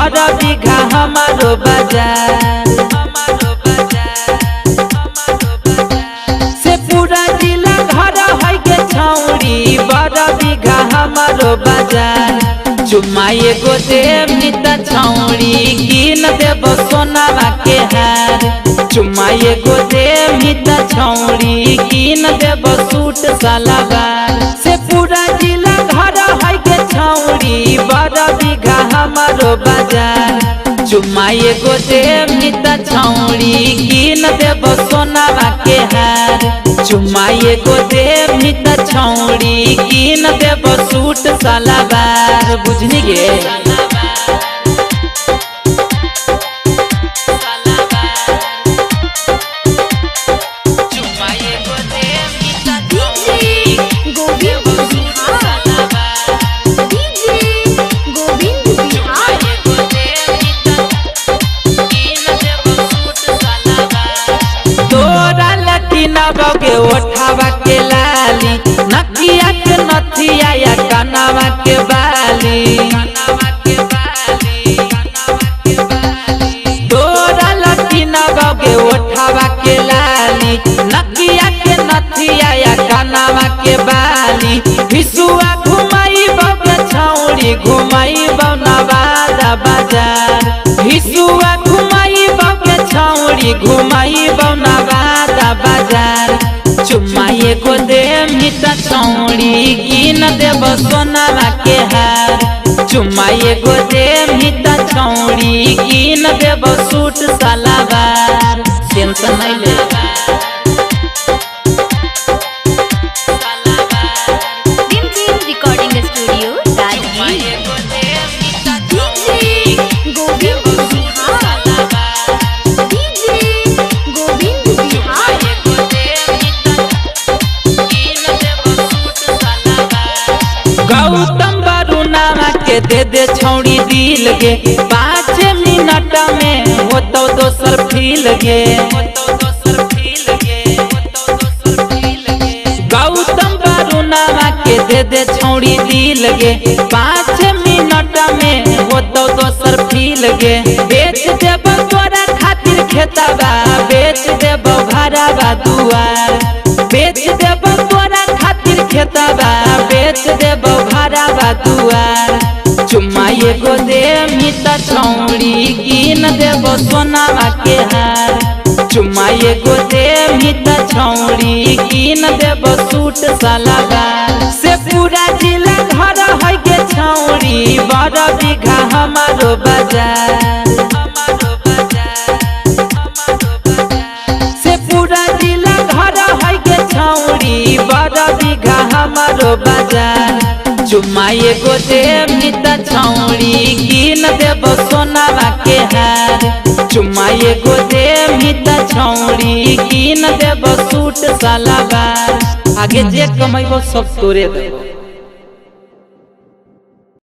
बड़ा बीघा हमारो बाजार से पूरा जिला घर है के छौरी बड़ा बीघा हमारो बाजार चुम्मा एगो देव निता छौरी कीन देव सोनावा के हार चुम्मा एगो देव निता छौरी कीन देव सूट सलवार से पूरा जिला घर है के छौरी बड़ा बीघा हमारो बाजार चुम्मा एगो देव निता छौरी कीन देव सोनावा के हार चुम्मा एगो देव निता छौरी कीन देव सूट सलवार बुझनी गे बगे ओठावा के लाली नकिया के नथिया या कनावा के बाली तोरा लटीना बगे ओठावा के लाली नकिया के नथिया या कनावा के बाली भिसुआ घुमाई बगे छौरी घुमाई नवादा बाजार भिसुआ घुमाई बगे छौरी घुमाई नवादा बाजार चुम्मा एगो देव निता छौरी कीन देव सोनावा के हार चुम्मा एगो देव निता छौरी कीन देव सूट सलवार टेंशन नहीं ले रिकॉर्डिंग स्टूडियो राजगीर गौतम बरुनामा के दे छौड़ी दिल गे 5 मिनट में होतो दोसर फील गे गौतम बरुनामा के दे छौड़ी दिल गे 5 मिनट में होतो दोसर फील गे बेच देब तोरा खातिर खेतबा बेच देब घरवा दुआर बेच देब तोरा खातिर खेतबा बेच देब घरवा दुआर चुम्मा एगो देव निता छौरी कीन देब सोनावा के हार चुम्मा एगो देव निता छौरी कीन देब सूट सलवार से पूरा जिला घर है के छौरी बड़ा बीघा हमारो बाजार से पूरा जिला घर है के छौरी बड़ा बीघा हमारो बाजार चुम्मा एगो देव निता छौरी कीन देव सोनावा के हार चुम्मा एगो देव निता छौरी कीन देव सूट सलवार आगे जे कमैबो सब तोरे देबो।